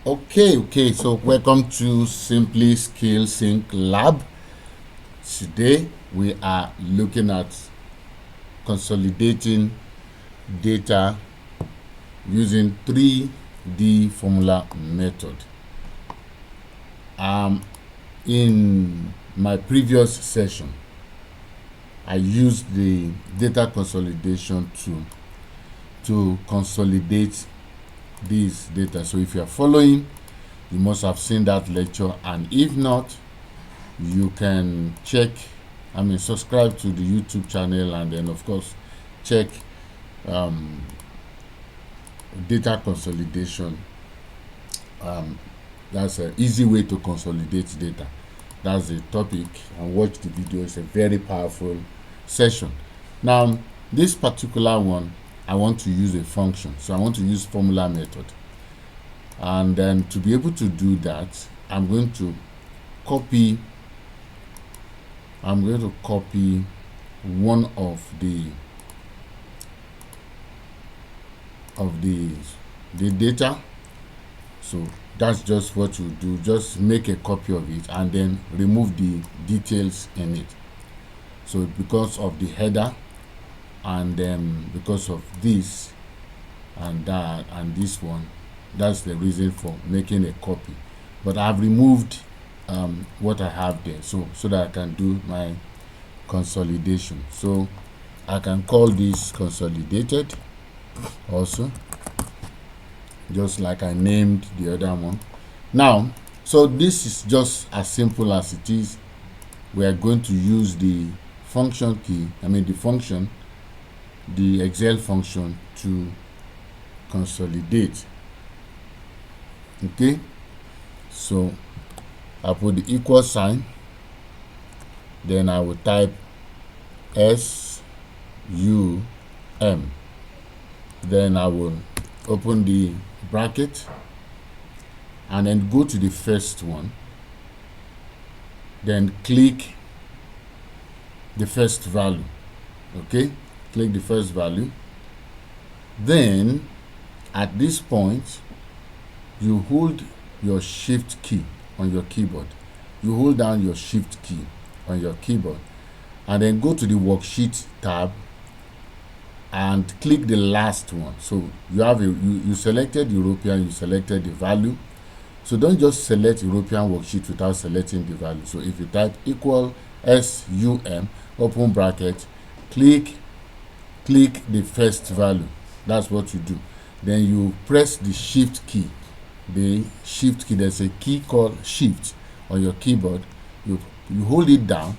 Okay, so welcome to Simply Skill Sync Lab. Today we are looking at consolidating data using 3D formula method. In my previous session, I used the data consolidation tool to consolidate this data. So if you are following, you must have seen that lecture, and if not, you can subscribe to the YouTube channel, and then of course check data consolidation. That's an easy way to consolidate data. That's the topic, and watch the video. It's a very powerful session. Now, this particular one, I want to use a function, so I want to use formula method. And then to be able to do that, I'm going to copy one of the data. So that's just what you do. Just make a copy of it and then remove the details in it. So because of the header, and then because of this and that and this one, that's the reason for making a copy. But I've removed what I have there, so that I can do my consolidation. So I can call this consolidated also, just like I named the other one. Now, so this is just as simple as it is. We are going to use the function key, the Excel function, to consolidate. Okay, so I put the equal sign, then I will type SUM, then I will open the bracket and then go to the first one, then click the first value. Okay, click the first value. Then at this point, you hold your shift key on your keyboard. You hold down your shift key on your keyboard and then go to the worksheet tab and click the last one. So you have you selected European, you selected the value. So don't just select European worksheet without selecting the value. So if you type equal SUM, open bracket, click the first value. That's what you do. Then you press the shift key. There's a key called shift on your keyboard. You hold it down,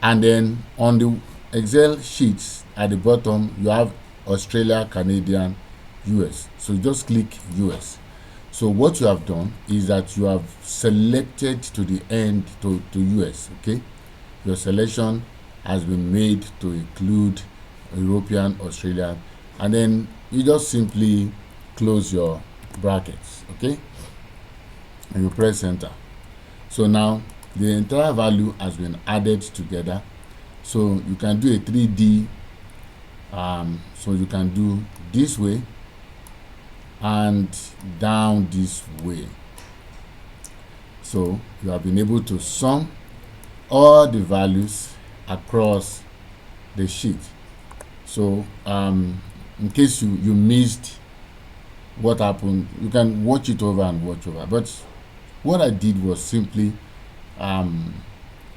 and then on the Excel sheets at the bottom you have Australia, Canadian, US. So just click US. So what you have done is that you have selected to the end to US. Okay, your selection has been made to include European, Australian, and then you just simply close your brackets. Okay, and you press enter. So now the entire value has been added together. So you can do a 3D, so you can do this way and down this way. So you have been able to sum all the values across the sheet. So in case you missed what happened, you can watch it over and watch over. But what I did was simply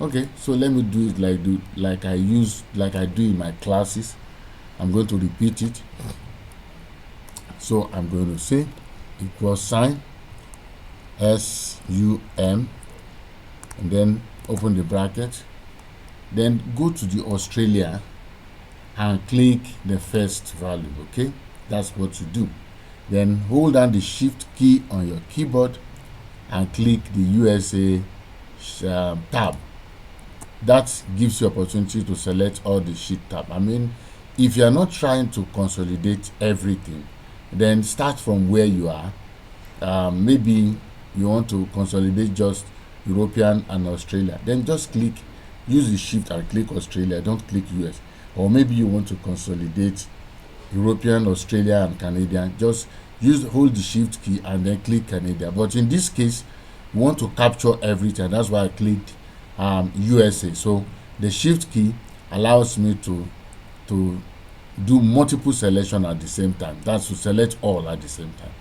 okay, so let me do it like I do in my classes. I'm going to repeat it. So I'm going to say equal sign SUM, and then open the bracket, then go to the Australia and click the first value. Okay, that's what you do. Then hold down the shift key on your keyboard and click the USA tab. That gives you opportunity to select all the sheet tab. If you are not trying to consolidate everything, then start from where you are. Maybe you want to consolidate just European and Australia, then just use the shift and click Australia, don't click US. Or maybe you want to consolidate European, Australia, and Canadian, just hold the shift key and then click Canada. But in this case, we want to capture everything. That's why I clicked USA. So the shift key allows me to do multiple selection at the same time. That's to select all at the same time.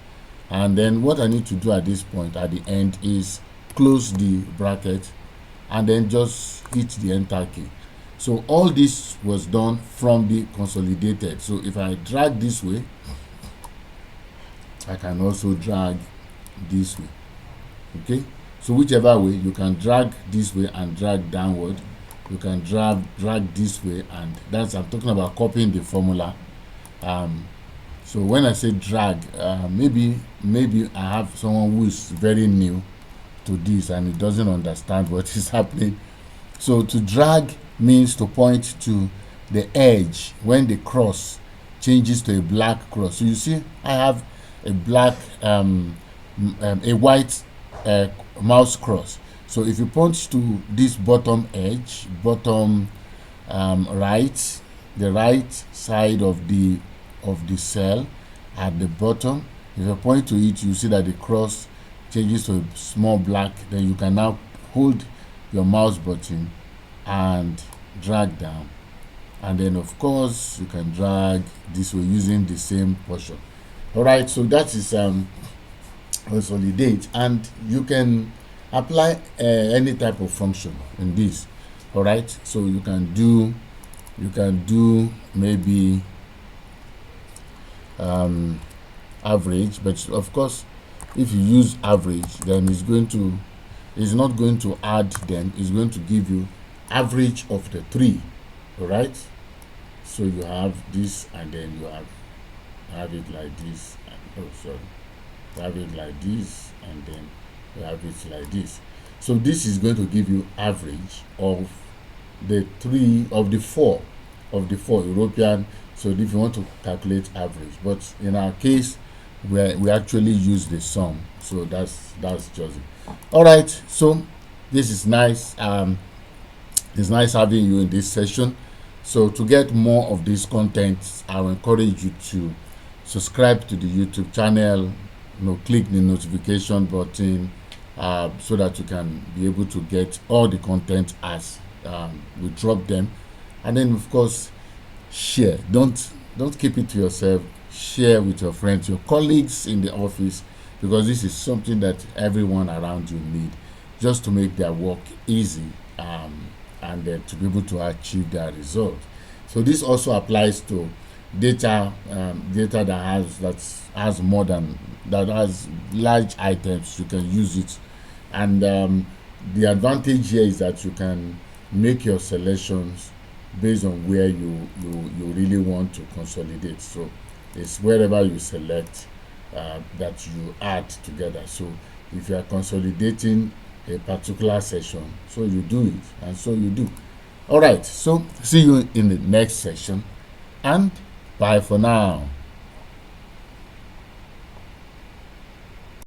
And then what I need to do at this point at the end is close the bracket and then just hit the enter key. So all this was done from the consolidated. So if I drag this way, I can also drag this way. Okay, so whichever way, you can drag this way and drag downward. You can drag this way, and that's, I'm talking about copying the formula. So when I say drag, maybe I have someone who is very new to this and he doesn't understand what is happening. So to drag means to point to the edge when the cross changes to a black cross. So you see, I have a black, a white mouse cross. So if you point to this bottom edge, bottom right, the right side of the cell at the bottom, if you point to it, you see that the cross changes to a small black. Then you can now hold your mouse button and drag down, and then of course you can drag this way using the same portion. All right, so that is Consolidate, and you can apply any type of function in this. All right, so you can do maybe average, but of course if you use average, then it's not going to add them, it's going to give you average of the three. All right, so you have this, and then you have it like this, and, you have it like this, and then you have it like this. So this is going to give you average of the four European. So if you want to calculate average, but in our case, we actually use the sum. So that's just it. All right, so this is nice. It's nice having you in this session. So to get more of this content, I will encourage you to subscribe to the YouTube channel. Click the notification button so that you can be able to get all the content as we drop them. And then of course, share. Don't keep it to yourself. Share with your friends, your colleagues in the office, because this is something that everyone around you need, just to make their work easy, and then to be able to achieve their result. So this also applies to data that has large items. You can use it, and the advantage here is that you can make your selections based on where you really want to consolidate. So it's wherever you select that you add together. So if you are consolidating a particular session, so you do it, and so you do. All right, so see you in the next session, and bye for now.